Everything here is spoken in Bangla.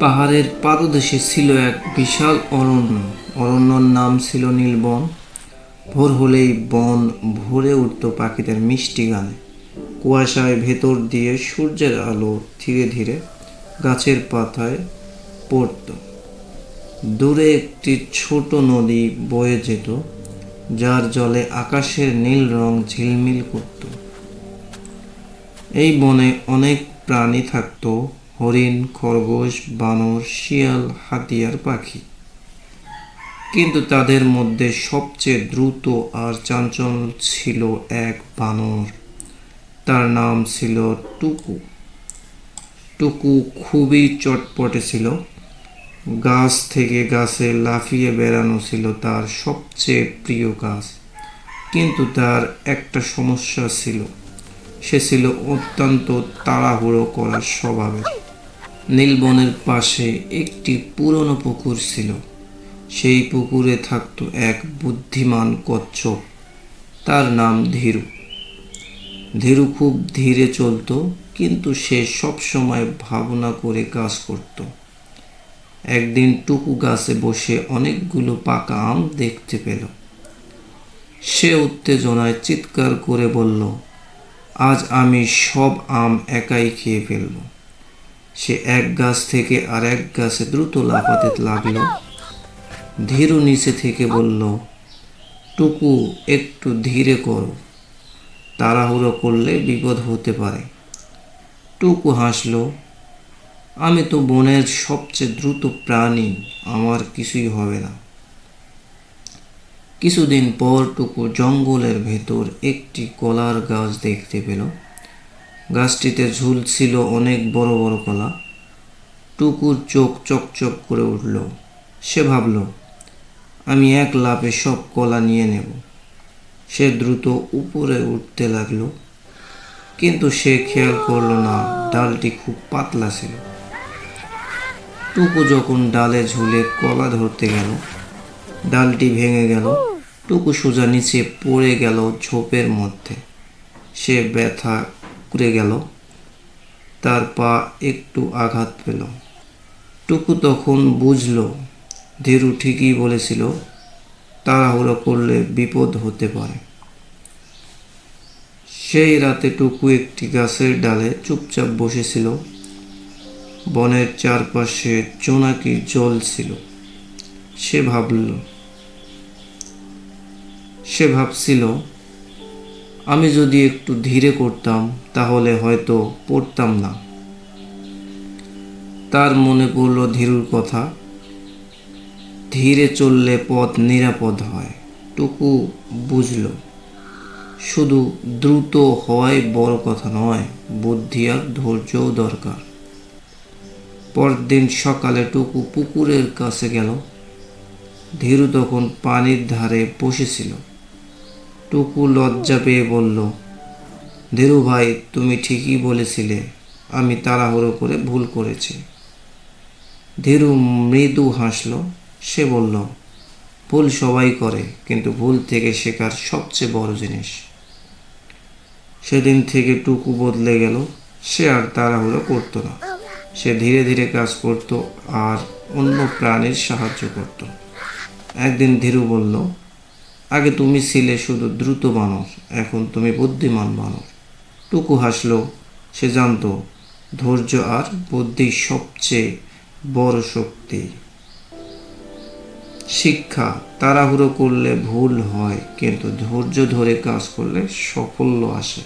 পাহাড়ের পাদদেশে ছিল এক বিশাল অরণ্য। অরণ্যর নাম ছিল নীলবন। ভোর হলেই বন ভরে উঠত পাখিদের মিষ্টি গানে। কুয়াশায় ভেতর দিয়ে সূর্যের আলো ধীরে ধীরে গাছের পাতায় পড়ত। দূরে একটি ছোট নদী বয়ে যেত, যার জলে আকাশের নীল রং ঝিলমিল করত। এই বনে অনেক প্রাণী থাকত: হরিণ, খরগোশ, বানর, শিয়াল, হাতি আর পাখি। কিন্তু তাদের মধ্যে সবচেয়ে দ্রুত আর চঞ্চল ছিল এক বানর। তার নাম ছিল টুকু। টুকু খুবই চটপটে ছিল। গাছ থেকে গাছে লাফিয়ে বেড়ানো ছিল তার সবচেয়ে প্রিয় কাজ। কিন্তু তার একটা সমস্যা ছিল, সে ছিল অত্যন্ত তাড়াহুড়ো করার স্বভাবের। নীলবনের পাশে একটি পুরনো পুকুর ছিল। সেই পুকুরে থাকত এক বুদ্ধিমান কচ্ছপ। তার নাম ধীরু। ধীরু খুব ধীরে চলত, কিন্তু সে সবসময় ভাবনা করে কাজ করত। একদিন টুকু গাছে বসে অনেকগুলো পাকা আম দেখতে পেল। সে উত্তেজনায় চিৎকার করে বলল, আজ আমি সব আম একাই খেয়ে ফেলব। সে এক গাছ থেকে আর এক গাছে দ্রুত লাফাতে লাগলো। ধীরু নিচে থেকে বলল, টুকু, একটু ধীরে করো, তাড়াহুড়ো করলে বিপদ হতে পারে। টুকু হাসল, আমি তো বনের সবচেয়ে দ্রুত প্রাণী, আমার কিছুই হবে না। কিছুদিন পর টুকু জঙ্গলের ভেতর একটি কলার গাছ দেখতে পেল। গাছটিতে ঝুলছিল অনেক বড় বড় কলা। টুকুর চোখ চকচক করে উঠল। সে ভাবল, আমি এক লাফে সব কলা নিয়ে নেব। সে দ্রুত উপরে উঠতে লাগলো, কিন্তু সে খেয়াল করলো না ডালটি খুব পাতলা ছিল। টুকু যখন ডালে ঝুলে কলা ধরতে গেল, ডালটি ভেঙে গেল। টুকু সোজা নিচে পড়ে গেল ঝোপের মধ্যে। সে ব্যথা করে গেল, তার পা একটু আঘাত পেল। টুকু তখন বুঝল ধীরু ঠিকই বলেছিল, তাড়াহুড়ো করলে বিপদ হতে পারে। সেই রাতে টুকু একটি গাছের ডালে চুপচাপ বসেছিল। বনের চারপাশে জোনাকির জল ছিল। সে ভাবছিল, আমি যদি একটু ধীরে করতাম তাহলে হয়তো পড়তাম না। তার মনে পড়ল ধীরুর কথা, ধীরে চললে পথ নিরাপদ হয়। টুকু বুঝল, শুধু দ্রুত হওয়াই বড় কথা নয়, বুদ্ধি আর ধৈর্যও দরকার। পরদিন সকালে টুকু পুকুরের কাছে গেল। ধীরু তখন পানির ধারে বসেছিল। টুকু লজ্জা পেয়ে বলল, ধীরু ভাই, তুমি ঠিকই বলেছিলে, আমি তাড়াহুড়ো করে ভুল করেছি। ধীরু মৃদু হাসল। সে বলল, ভুল সবাই করে, কিন্তু ভুল থেকে শেখার সবচেয়ে বড় জিনিস। সেদিন থেকে টুকু বদলে গেল। সে আর তাড়াহুড়ো করতো না। সে ধীরে ধীরে কাজ করত আর অন্য প্রাণীর সাহায্য করত। একদিন ধীরু বলল, আগে তুমি ছিলে শুধু দ্রুত বানর, এখন তুমি বুদ্ধিমান বানর। টুকু হাসল। সে জানত ধৈর্য আর বুদ্ধি সবচেয়ে বড় শক্তি। শিক্ষা: তাড়াহুড়ো করলে ভুল হয়, কিন্তু ধৈর্য ধরে কাজ করলে সাফল্য আসে।